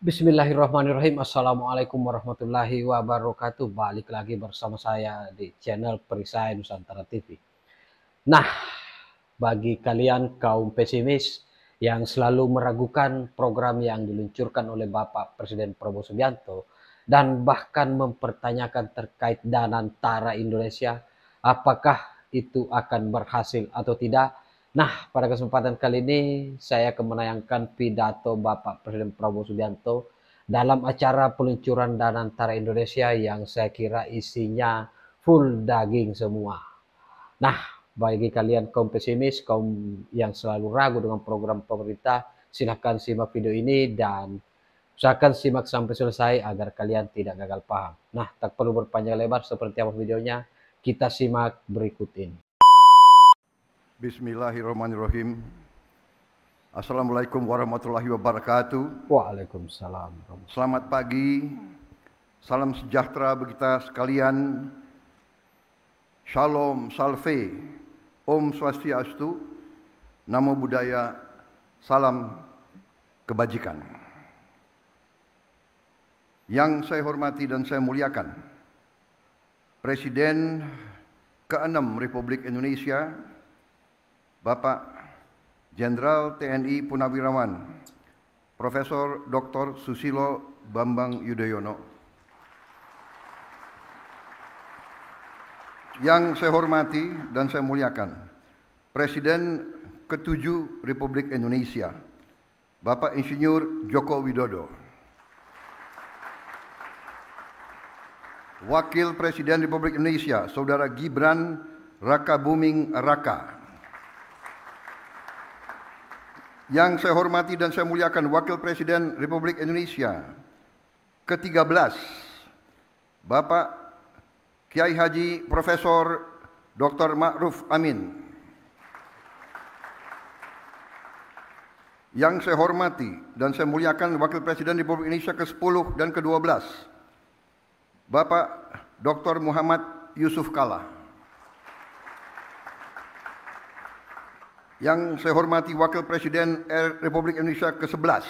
Bismillahirrahmanirrahim. Assalamualaikum warahmatullahi wabarakatuh. Balik lagi bersama saya di channel Perisai Nusantara TV. Nah, bagi kalian kaum pesimis yang selalu meragukan program yang diluncurkan oleh Bapak Presiden Prabowo Subianto dan bahkan mempertanyakan terkait dana antara Indonesia, apakah itu akan berhasil atau tidak? Nah, pada kesempatan kali ini saya akan menayangkan pidato Bapak Presiden Prabowo Subianto dalam acara peluncuran dana antara Indonesia yang saya kira isinya full daging semua. Nah, bagi kalian kaum pesimis, kaum yang selalu ragu dengan program pemerintah, silahkan simak video ini dan usahakan simak sampai selesai agar kalian tidak gagal paham. Nah, tak perlu berpanjang lebar seperti apa videonya, kita simak berikut ini. Bismillahirrahmanirrahim. Assalamualaikum warahmatullahi wabarakatuh. Waalaikumsalam. Selamat pagi, salam sejahtera bagi kita sekalian. Shalom, salve, Om Swastiastu, Namo Buddhaya, salam kebajikan. Yang saya hormati dan saya muliakan, Presiden ke-6 Republik Indonesia, Bapak Jenderal TNI Purnawirawan Profesor Dr. Susilo Bambang Yudhoyono. Yang saya hormati dan saya muliakan, Presiden ke-7 Republik Indonesia, Bapak Insinyur Joko Widodo. Wakil Presiden Republik Indonesia, Saudara Gibran Rakabuming Raka. Yang saya hormati dan saya muliakan, Wakil Presiden Republik Indonesia ke-13, Bapak Kiai Haji Profesor Dr. Ma'ruf Amin. Yang saya hormati dan saya muliakan, Wakil Presiden Republik Indonesia ke-10 dan ke-12, Bapak Dr. Muhammad Yusuf Kalla. Yang saya hormati, Wakil Presiden Republik Indonesia ke-11,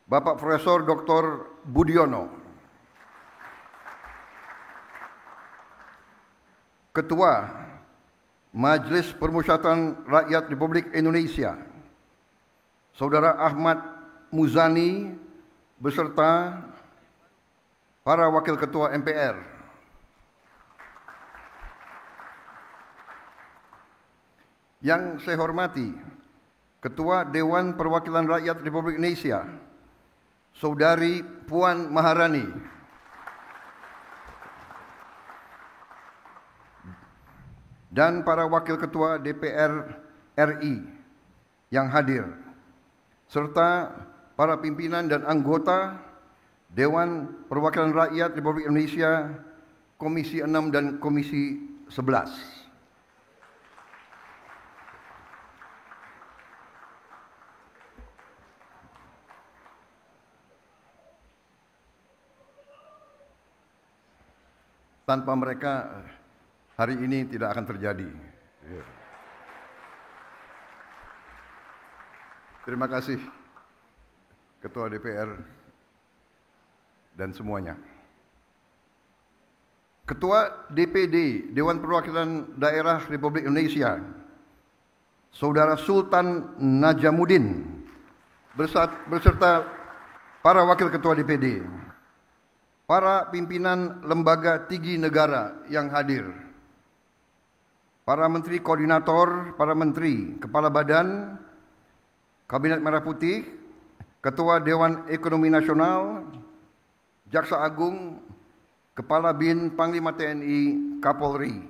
Bapak Profesor Dr. Budiono. Ketua Majelis Permusyawaratan Rakyat Republik Indonesia, Saudara Ahmad Muzani, beserta para Wakil Ketua MPR. Yang saya hormati, Ketua Dewan Perwakilan Rakyat Republik Indonesia, Saudari Puan Maharani, dan para Wakil Ketua DPR RI yang hadir, serta para pimpinan dan anggota Dewan Perwakilan Rakyat Republik Indonesia Komisi 6 dan Komisi 11. Tanpa mereka, hari ini tidak akan terjadi. Terima kasih Ketua DPR dan semuanya. Ketua DPD Dewan Perwakilan Daerah Republik Indonesia, Saudara Sultan Najamuddin, beserta para Wakil Ketua DPD, para pimpinan lembaga tinggi negara yang hadir, para menteri koordinator, para menteri, kepala badan, Kabinet Merah Putih, Ketua Dewan Ekonomi Nasional, Jaksa Agung, Kepala BIN, Panglima TNI, Kapolri,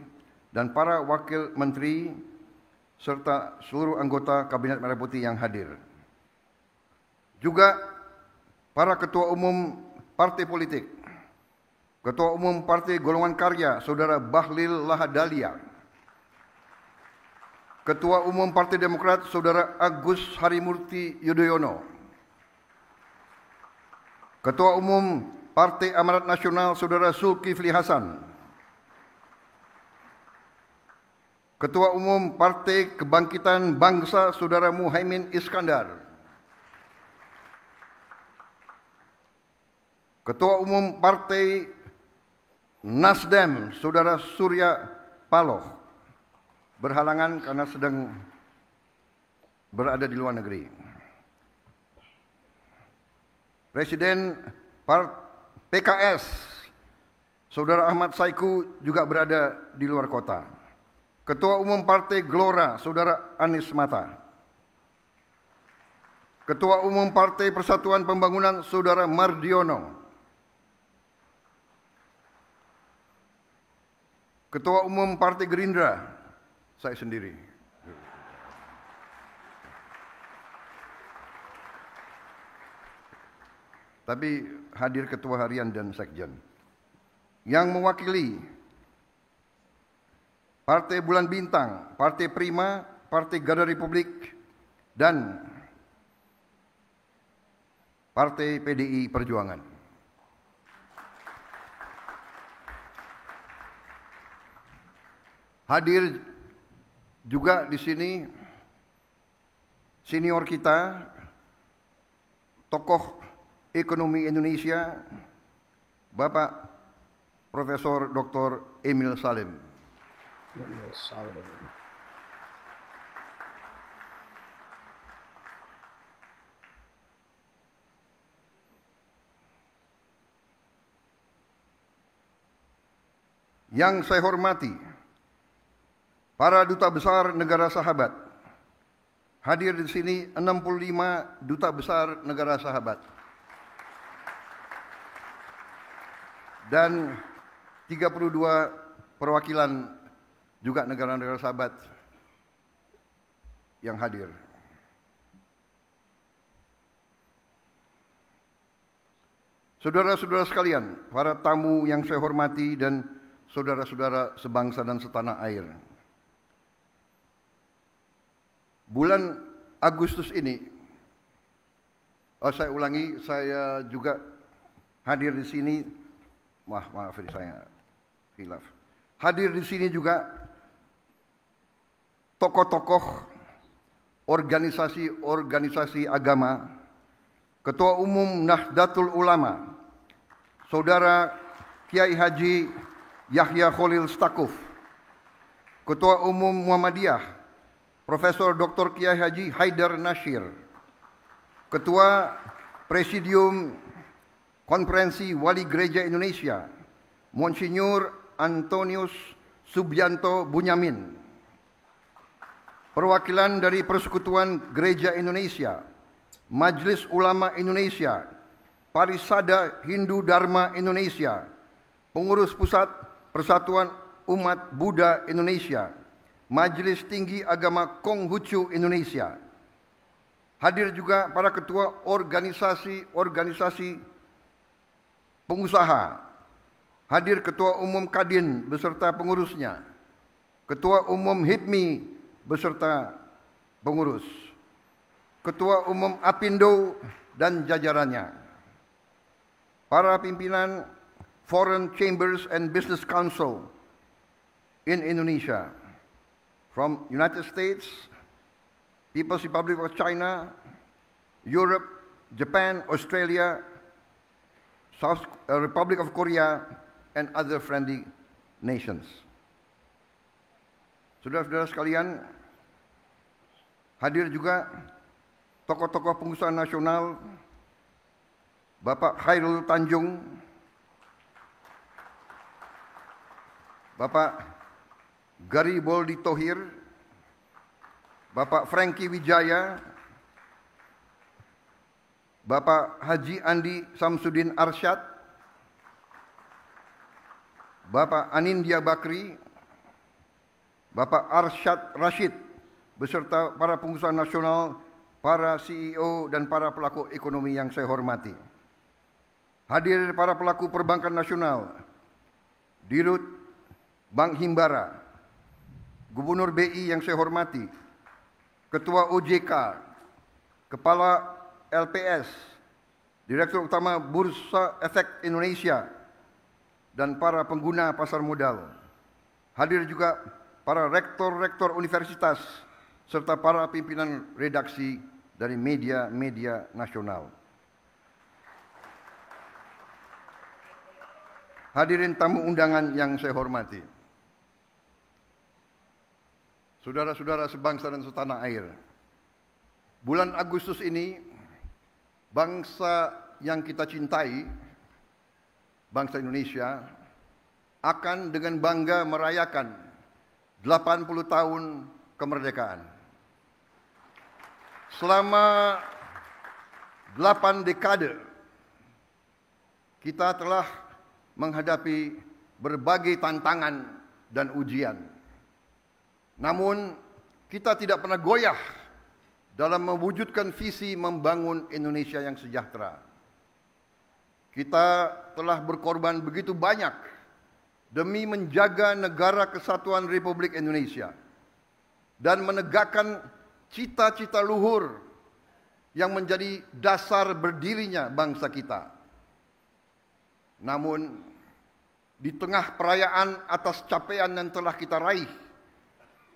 dan para wakil menteri, serta seluruh anggota Kabinet Merah Putih yang hadir. Juga para ketua umum partai politik, Ketua Umum Partai Golongan Karya, Saudara Bahlil Lahadalia, Ketua Umum Partai Demokrat, Saudara Agus Harimurti Yudhoyono, Ketua Umum Partai Amanat Nasional, Saudara Zulkifli Hasan, Ketua Umum Partai Kebangkitan Bangsa, Saudara Muhaimin Iskandar, Ketua Umum Partai Nasdem, Saudara Surya Paloh, berhalangan karena sedang berada di luar negeri. Presiden PKS, Saudara Ahmad Saiku, juga berada di luar kota. Ketua Umum Partai Gelora, Saudara Anies Mata. Ketua Umum Partai Persatuan Pembangunan, Saudara Mardiono. Ketua Umum Partai Gerindra, saya sendiri. Tapi hadir Ketua Harian dan Sekjen. Yang mewakili Partai Bulan Bintang, Partai Prima, Partai Garda Republik, dan Partai PDI Perjuangan. Hadir juga di sini senior kita, tokoh ekonomi Indonesia, Bapak Profesor Dr. Emil Salim. Yang saya hormati, para duta besar negara sahabat. Hadir di sini 65 duta besar negara sahabat. Dan 32 perwakilan juga negara-negara sahabat yang hadir. Saudara-saudara sekalian, para tamu yang saya hormati dan saudara-saudara sebangsa dan setanah air. Bulan Agustus ini, saya ulangi, saya juga hadir di sini. Maaf saya khilaf. Hadir di sini juga tokoh-tokoh organisasi agama, Ketua Umum Nahdlatul Ulama, Saudara Kiai Haji Yahya Khalil Stakuf, Ketua Umum Muhammadiyah, Profesor Dr. Kiai Haji Haidar Nasir, Ketua Presidium Konferensi Wali Gereja Indonesia, Monsinyur Antonius Subianto Bunyamin, perwakilan dari Persekutuan Gereja Indonesia, Majelis Ulama Indonesia, Parisada Hindu Dharma Indonesia, Pengurus Pusat Persatuan Umat Buddha Indonesia, Majelis Tinggi Agama Konghucu Indonesia. Hadir juga para ketua organisasi pengusaha. Hadir Ketua Umum Kadin beserta pengurusnya, Ketua Umum HIPMI beserta pengurus, Ketua Umum Apindo dan jajarannya, para pimpinan Foreign Chambers and Business Council in Indonesia, from United States, People's Republic of China, Europe, Japan, Australia, South Republic of Korea, and other friendly nations. Saudara-saudara sekalian, hadir juga tokoh-tokoh pengusaha nasional, Bapak Khairul Tanjung, Bapak Gariboldi Thohir, Bapak Franky Wijaya, Bapak Haji Andi Samsudin Arsyad, Bapak Anindya Bakri, Bapak Arsyad Rashid, beserta para pengusaha nasional, para CEO dan para pelaku ekonomi yang saya hormati. Hadir para pelaku perbankan nasional, Dirut Bank Himbara, Gubernur BI yang saya hormati, Ketua OJK, Kepala LPS, Direktur Utama Bursa Efek Indonesia, dan para pengguna pasar modal. Hadir juga para rektor-rektor universitas, serta para pimpinan redaksi dari media-media nasional. hadirin tamu undangan yang saya hormati, saudara-saudara sebangsa dan setanah air, bulan Agustus ini bangsa yang kita cintai, bangsa Indonesia, akan dengan bangga merayakan 80 tahun kemerdekaan. Selama 8 dekade, kita telah menghadapi berbagai tantangan dan ujian. Namun, kita tidak pernah goyah dalam mewujudkan visi membangun Indonesia yang sejahtera. Kita telah berkorban begitu banyak demi menjaga negara kesatuan Republik Indonesia dan menegakkan cita-cita luhur yang menjadi dasar berdirinya bangsa kita. Namun, di tengah perayaan atas capaian yang telah kita raih,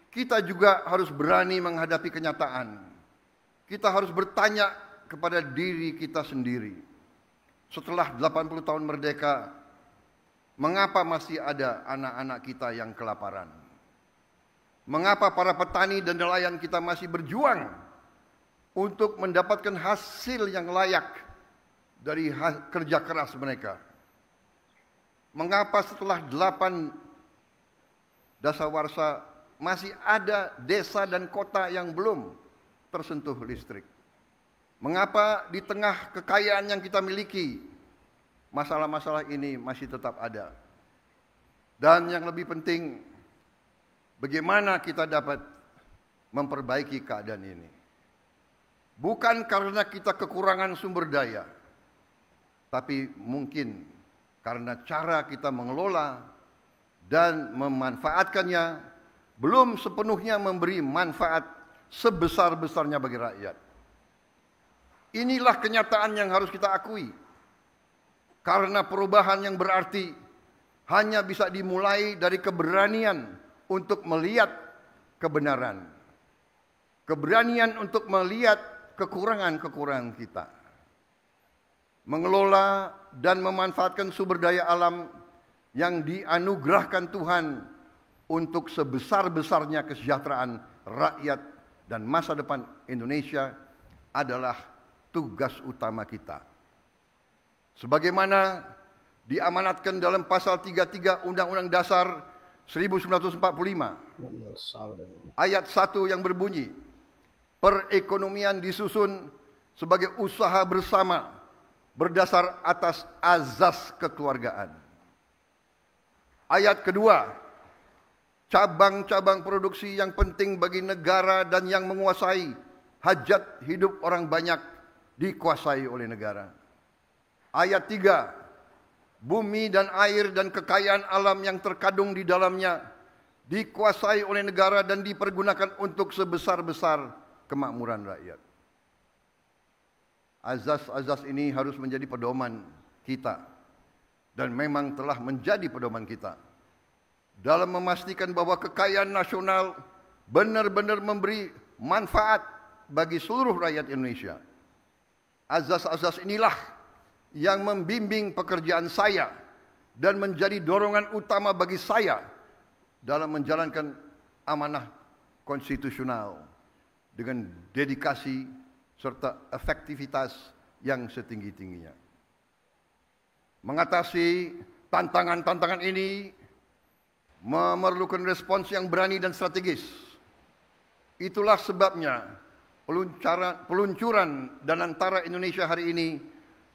kita juga harus berani menghadapi kenyataan. Kita harus bertanya kepada diri kita sendiri. Setelah 80 tahun merdeka, mengapa masih ada anak-anak kita yang kelaparan? Mengapa para petani dan nelayan kita masih berjuang untuk mendapatkan hasil yang layak dari kerja keras mereka? Mengapa setelah 8 dasawarsa masih ada desa dan kota yang belum tersentuh listrik? Mengapa di tengah kekayaan yang kita miliki, masalah-masalah ini masih tetap ada? Dan yang lebih penting, bagaimana kita dapat memperbaiki keadaan ini? Bukan karena kita kekurangan sumber daya, tapi mungkin karena cara kita mengelola dan memanfaatkannya belum sepenuhnya memberi manfaat sebesar-besarnya bagi rakyat. Inilah kenyataan yang harus kita akui. Karena perubahan yang berarti hanya bisa dimulai dari keberanian untuk melihat kebenaran. Keberanian untuk melihat kekurangan-kekurangan kita. Mengelola dan memanfaatkan sumber daya alam yang dianugerahkan Tuhan untuk sebesar-besarnya kesejahteraan rakyat dan masa depan Indonesia adalah tugas utama kita. Sebagaimana diamanatkan dalam pasal 33 Undang-Undang Dasar 1945 ayat 1 yang berbunyi, perekonomian disusun sebagai usaha bersama berdasar atas azas kekeluargaan. Ayat kedua, cabang-cabang produksi yang penting bagi negara dan yang menguasai hajat hidup orang banyak dikuasai oleh negara. Ayat 3, bumi dan air dan kekayaan alam yang terkandung di dalamnya dikuasai oleh negara dan dipergunakan untuk sebesar-besar kemakmuran rakyat. Azas-azas ini harus menjadi pedoman kita dan memang telah menjadi pedoman kita dalam memastikan bahwa kekayaan nasional benar-benar memberi manfaat bagi seluruh rakyat Indonesia. Azas-azas inilah yang membimbing pekerjaan saya dan menjadi dorongan utama bagi saya dalam menjalankan amanah konstitusional dengan dedikasi serta efektivitas yang setinggi-tingginya. Mengatasi tantangan-tantangan ini memerlukan respons yang berani dan strategis. Itulah sebabnya peluncuran Danantara Indonesia hari ini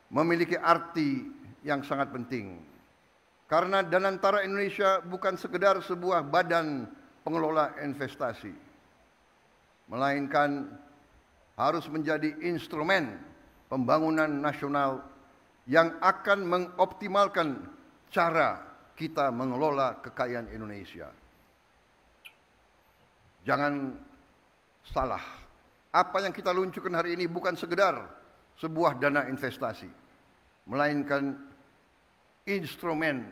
memiliki arti yang sangat penting. Karena Danantara Indonesia bukan sekedar sebuah badan pengelola investasi, melainkan harus menjadi instrumen pembangunan nasional yang akan mengoptimalkan cara kita mengelola kekayaan Indonesia. Jangan salah, apa yang kita luncurkan hari ini bukan sekedar sebuah dana investasi, melainkan instrumen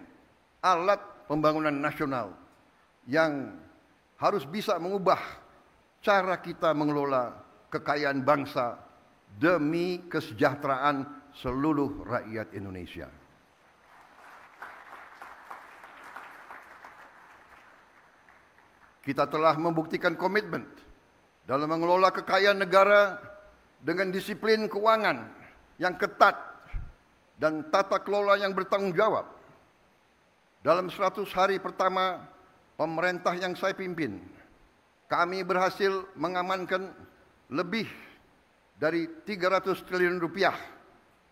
alat pembangunan nasional yang harus bisa mengubah cara kita mengelola kekayaan bangsa demi kesejahteraan seluruh rakyat Indonesia. Kita telah membuktikan komitmen dalam mengelola kekayaan negara dengan disiplin keuangan yang ketat dan tata kelola yang bertanggung jawab. Dalam 100 hari pertama pemerintah yang saya pimpin, kami berhasil mengamankan lebih dari 300 triliun rupiah,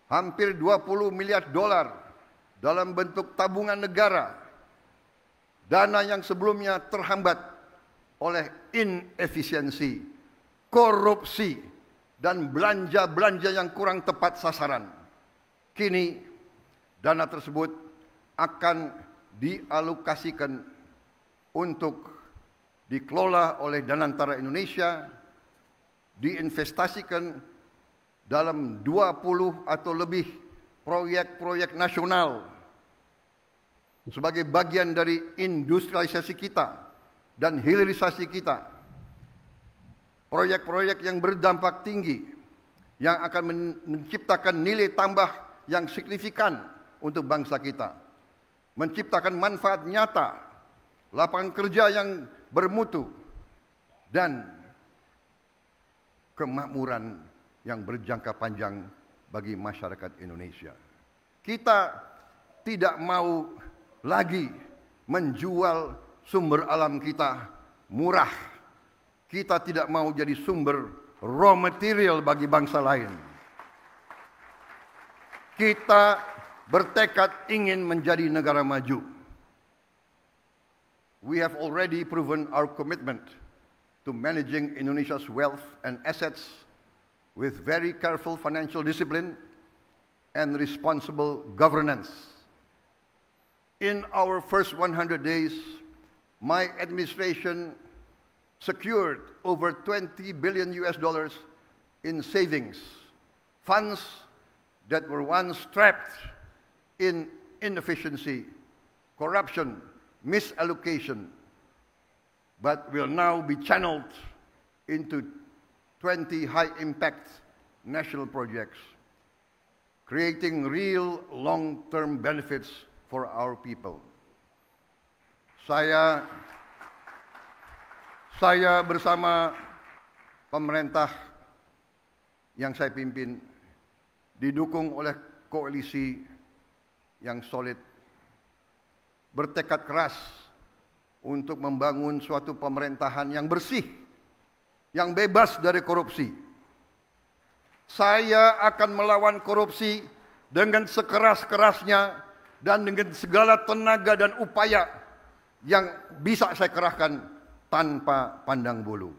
hampir 20 miliar dolar dalam bentuk tabungan negara, dana yang sebelumnya terhambat oleh inefisiensi, korupsi, dan belanja-belanja yang kurang tepat sasaran. Kini dana tersebut akan dialokasikan untuk dikelola oleh Danantara Indonesia, diinvestasikan dalam 20 atau lebih proyek-proyek nasional sebagai bagian dari industrialisasi kita dan hilirisasi kita. Proyek-proyek yang berdampak tinggi, yang akan menciptakan nilai tambah yang signifikan untuk bangsa kita, menciptakan manfaat nyata, lapangan kerja yang bermutu, dan kemakmuran yang berjangka panjang bagi masyarakat Indonesia. Kita tidak mau lagi menjual sumber alam kita murah. Kita tidak mau jadi sumber raw material bagi bangsa lain. Kita bertekad ingin menjadi negara maju. We have already proven our commitment to managing Indonesia's wealth and assets with very careful financial discipline and responsible governance. In our first 100 days, my administration secured over $20 billion in savings, funds that were once trapped in inefficiency, corruption, misallocation, but will now be channeled into 20 high-impact national projects, creating real long-term benefits for our people. Saya bersama pemerintah yang saya pimpin didukung oleh koalisi yang solid, bertekad keras untuk membangun suatu pemerintahan yang bersih, yang bebas dari korupsi. Saya akan melawan korupsi dengan sekeras-kerasnya dan dengan segala tenaga dan upaya yang bisa saya kerahkan tanpa pandang bulu.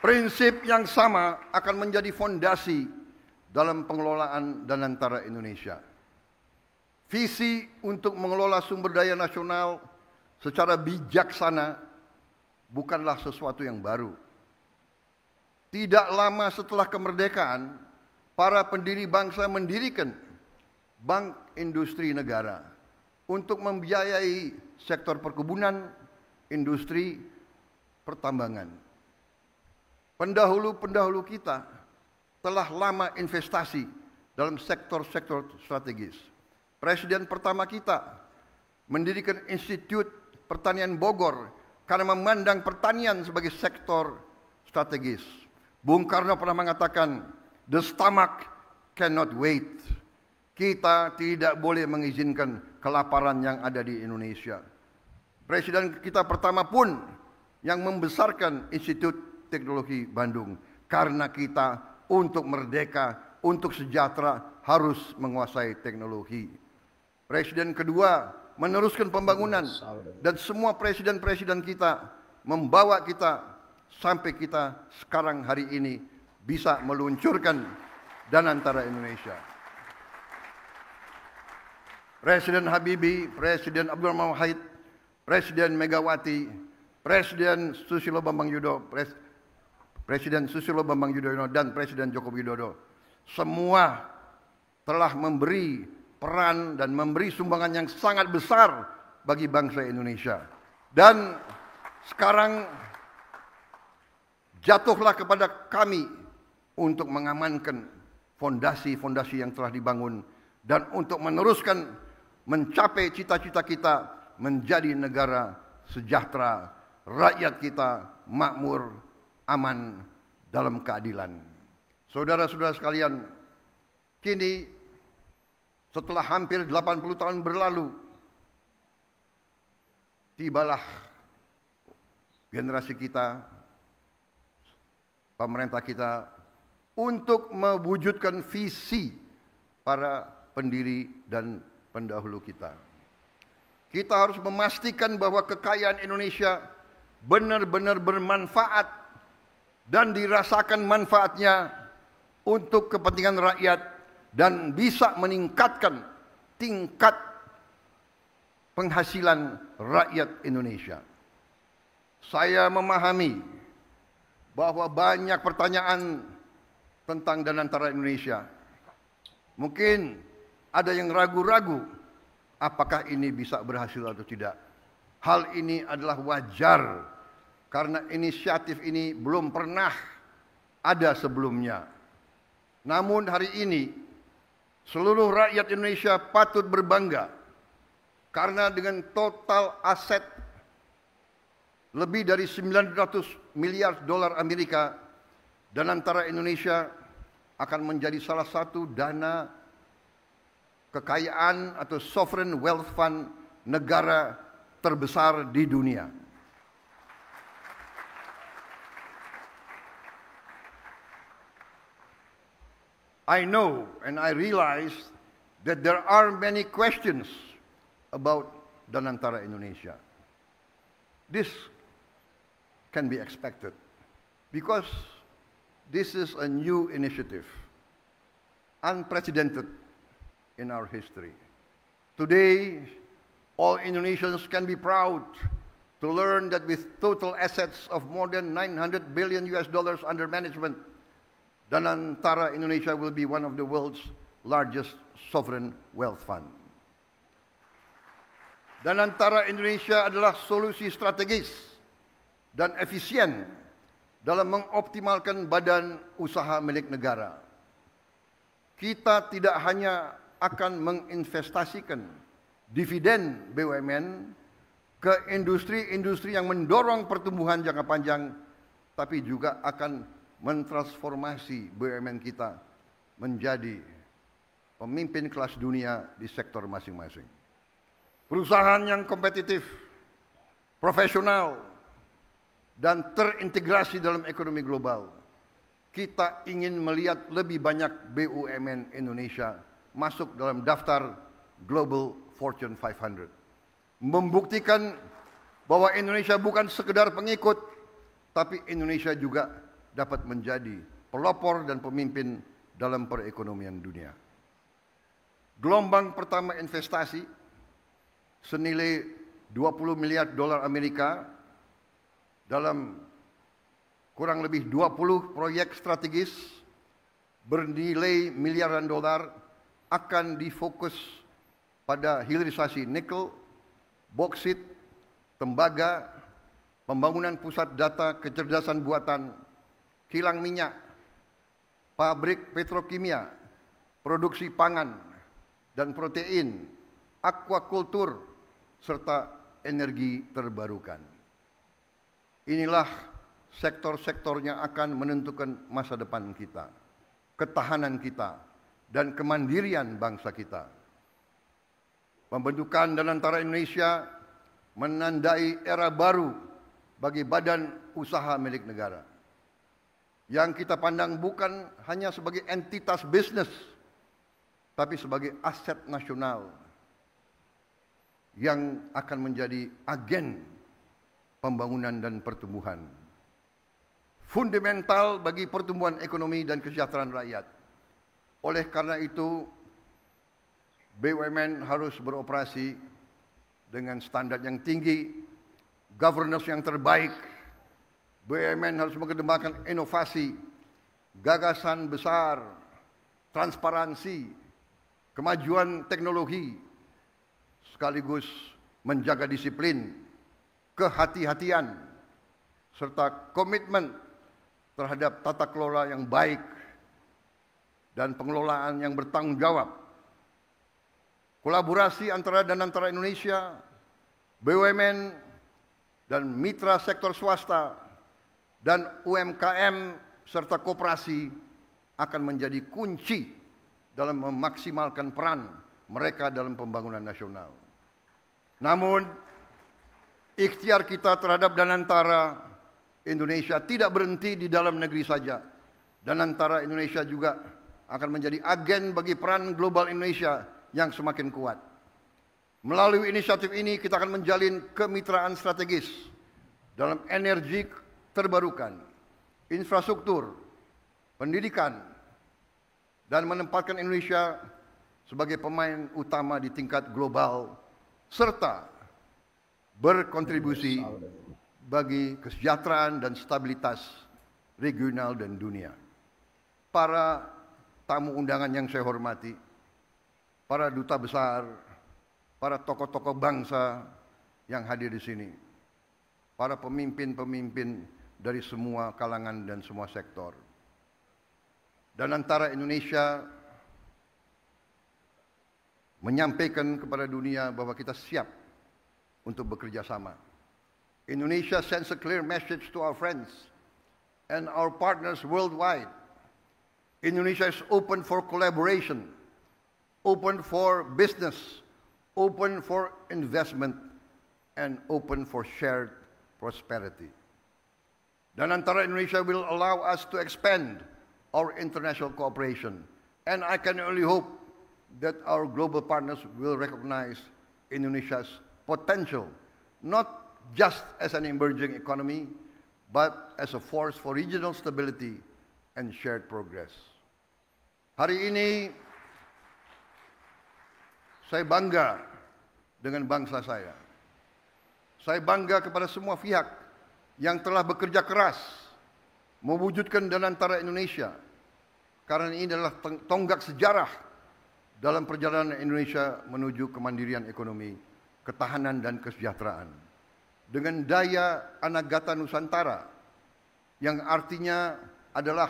Prinsip yang sama akan menjadi fondasi dalam pengelolaan Danantara Indonesia. Visi untuk mengelola sumber daya nasional secara bijaksana bukanlah sesuatu yang baru. Tidak lama setelah kemerdekaan, para pendiri bangsa mendirikan Bank Industri Negara untuk membiayai sektor perkebunan, industri, pertambangan. Pendahulu-pendahulu kita telah lama investasi dalam sektor-sektor strategis. Presiden pertama kita mendirikan Institut Pertanian Bogor karena memandang pertanian sebagai sektor strategis. Bung Karno pernah mengatakan, "The stomach cannot wait." Kita tidak boleh mengizinkan kelaparan yang ada di Indonesia. Presiden kita pertama pun yang membesarkan Institut Teknologi Bandung karena kita untuk merdeka, untuk sejahtera harus menguasai teknologi. Presiden kedua meneruskan pembangunan dan semua presiden-presiden kita membawa kita sampai kita sekarang hari ini bisa meluncurkan Danantara Indonesia. Presiden Habibie, Presiden Abdurrahman Wahid, Presiden Megawati, Presiden Susilo Bambang Yudhoyono, Presiden Susilo Bambang Yudhoyono dan Presiden Joko Widodo semua telah memberi peran dan memberi sumbangan yang sangat besar bagi bangsa Indonesia. Dan sekarang jatuhlah kepada kami untuk mengamankan fondasi-fondasi yang telah dibangun dan untuk meneruskan mencapai cita-cita kita menjadi negara sejahtera, rakyat kita makmur, aman, dalam keadilan. Saudara-saudara sekalian, kini setelah hampir 80 tahun berlalu, tibalah generasi kita, pemerintah kita, untuk mewujudkan visi para pendiri dan pendahulu kita. Kita harus memastikan bahwa kekayaan Indonesia benar-benar bermanfaat dan dirasakan manfaatnya untuk kepentingan rakyat dan bisa meningkatkan tingkat penghasilan rakyat Indonesia. Saya memahami bahwa banyak pertanyaan tentang Danantara Indonesia. Mungkin ada yang ragu-ragu apakah ini bisa berhasil atau tidak. Hal ini adalah wajar karena inisiatif ini belum pernah ada sebelumnya. Namun hari ini seluruh rakyat Indonesia patut berbangga karena dengan total aset lebih dari 900 miliar dolar Amerika, Danantara Indonesia akan menjadi salah satu dana kekayaan atau sovereign wealth fund negara terbesar di dunia. I know and I realize that there are many questions about Danantara Indonesia. This can be expected because this is a new initiative, unprecedented in our history. Today, all Indonesians can be proud to learn that with total assets of more than 900 billion US dollars under management, Danantara Indonesia will be one of the world's largest sovereign wealth fund. Danantara Indonesia adalah solusi strategis dan efisien dalam mengoptimalkan badan usaha milik negara. Kita tidak hanya akan menginvestasikan dividen BUMN ke industri-industri yang mendorong pertumbuhan jangka panjang, tapi juga akan mentransformasi BUMN kita menjadi pemimpin kelas dunia di sektor masing-masing. Perusahaan yang kompetitif, profesional, dan terintegrasi dalam ekonomi global. Kita ingin melihat lebih banyak BUMN Indonesia masuk dalam daftar Global Fortune 500. Membuktikan bahwa Indonesia bukan sekedar pengikut, tapi Indonesia juga dapat menjadi pelopor dan pemimpin dalam perekonomian dunia. Gelombang pertama investasi senilai 20 miliar dolar Amerika dalam kurang lebih 20 proyek strategis bernilai miliaran dolar akan difokus pada hilirisasi nikel, boksit, tembaga, pembangunan pusat data kecerdasan buatan, kilang minyak, pabrik petrokimia, produksi pangan dan protein, aquakultur, serta energi terbarukan. Inilah sektor-sektor yang akan menentukan masa depan kita, ketahanan kita, dan kemandirian bangsa kita. Pembentukan Danantara Indonesia menandai era baru bagi badan usaha milik negara, yang kita pandang bukan hanya sebagai entitas bisnis, tapi sebagai aset nasional yang akan menjadi agen pembangunan dan pertumbuhan. Fundamental bagi pertumbuhan ekonomi dan kesejahteraan rakyat. Oleh karena itu, BUMN harus beroperasi dengan standar yang tinggi, governance yang terbaik. BUMN harus mengedepankan inovasi, gagasan besar, transparansi, kemajuan teknologi, sekaligus menjaga disiplin, kehati-hatian, serta komitmen terhadap tata kelola yang baik dan pengelolaan yang bertanggung jawab. kolaborasi antara Danantara Indonesia, BUMN, dan mitra sektor swasta, dan UMKM serta koperasi akan menjadi kunci dalam memaksimalkan peran mereka dalam pembangunan nasional. Namun, ikhtiar kita terhadap Danantara Indonesia tidak berhenti di dalam negeri saja. Danantara Indonesia juga akan menjadi agen bagi peran global Indonesia yang semakin kuat. Melalui inisiatif ini kita akan menjalin kemitraan strategis dalam energi terbarukan, infrastruktur, pendidikan, dan menempatkan Indonesia sebagai pemain utama di tingkat global serta berkontribusi bagi kesejahteraan dan stabilitas regional dan dunia. Para tamu undangan yang saya hormati, para duta besar, para tokoh-tokoh bangsa yang hadir di sini, para pemimpin-pemimpin dari semua kalangan dan semua sektor. Danantara Indonesia menyampaikan kepada dunia bahwa kita siap untuk bekerja sama. Indonesia sends a clear message to our friends and our partners worldwide. Indonesia is open for collaboration, open for business, open for investment, and open for shared prosperity. Danantara Indonesia will allow us to expand our international cooperation, and I can only hope that our global partners will recognize Indonesia's potential, not just as an emerging economy, but as a force for regional stability and shared progress. Hari ini saya bangga dengan bangsa saya. Saya bangga kepada semua pihak yang telah bekerja keras mewujudkan Danantara Indonesia, karena ini adalah tonggak sejarah dalam perjalanan Indonesia menuju kemandirian ekonomi, ketahanan dan kesejahteraan. Dengan daya Anagata Nusantara yang artinya adalah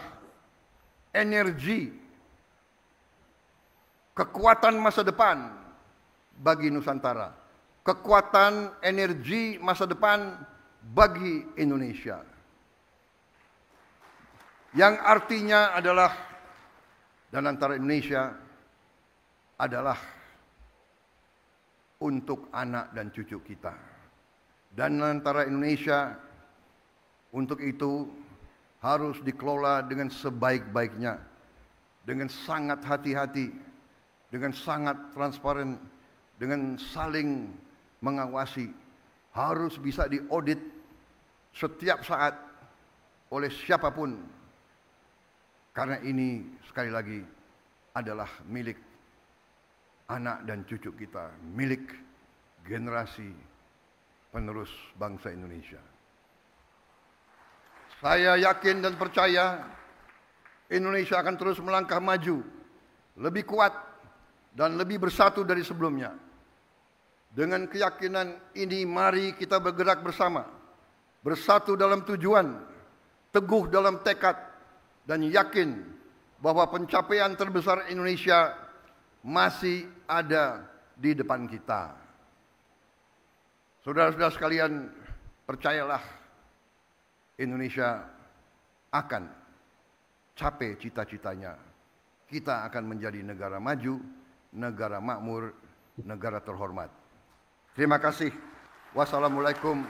energi, kekuatan masa depan bagi Nusantara, kekuatan energi masa depan bagi Indonesia. Yang artinya adalah Danantara Indonesia adalah untuk anak dan cucu kita. Danantara Indonesia untuk itu harus dikelola dengan sebaik-baiknya, dengan sangat hati-hati, dengan sangat transparan, dengan saling mengawasi, harus bisa diaudit setiap saat oleh siapapun, karena ini sekali lagi adalah milik anak dan cucu kita, milik generasi penerus bangsa Indonesia. Saya yakin dan percaya Indonesia akan terus melangkah maju, lebih kuat dan lebih bersatu dari sebelumnya. Dengan keyakinan ini, mari kita bergerak bersama, bersatu dalam tujuan, teguh dalam tekad, dan yakin bahwa pencapaian terbesar Indonesia masih ada di depan kita. Saudara-saudara sekalian, percayalah, Indonesia akan capai cita-citanya. Kita akan menjadi negara maju, negara makmur, negara terhormat. Terima kasih. Wassalamualaikum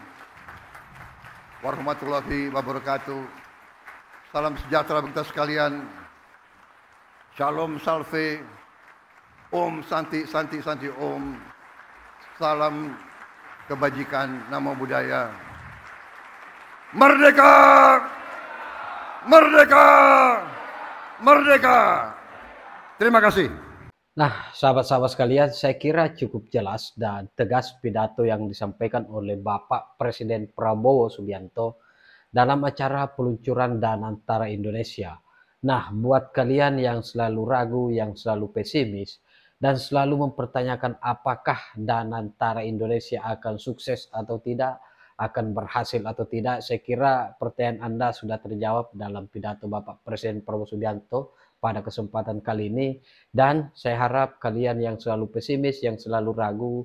warahmatullahi wabarakatuh. Salam sejahtera bagi kita sekalian. Shalom salve. Om Santi Santi Santi Om. Salam kebajikan, namo buddhaya. Merdeka! Merdeka! Merdeka! Terima kasih. Nah, sahabat-sahabat sekalian, saya kira cukup jelas dan tegas pidato yang disampaikan oleh Bapak Presiden Prabowo Subianto dalam acara peluncuran Danantara Indonesia. Nah, buat kalian yang selalu ragu, yang selalu pesimis, dan selalu mempertanyakan apakah Danantara Indonesia akan sukses atau tidak, akan berhasil atau tidak, saya kira pertanyaan Anda sudah terjawab dalam pidato Bapak Presiden Prabowo Subianto pada kesempatan kali ini. Dan saya harap kalian yang selalu pesimis, yang selalu ragu,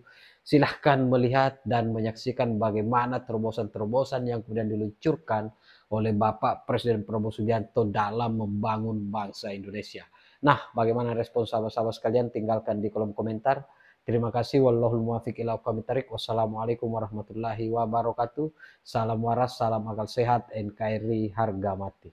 silahkan melihat dan menyaksikan bagaimana terobosan-terobosan yang kemudian diluncurkan oleh Bapak Presiden Prabowo Subianto dalam membangun bangsa Indonesia. Nah, bagaimana respon sahabat-sahabat sekalian? Tinggalkan di kolom komentar. Terima kasih. Wallahul muwaffiq ila aqwamit thoriq. Wassalamualaikum warahmatullahi wabarakatuh. Salam waras, salam akal sehat, NKRI harga mati.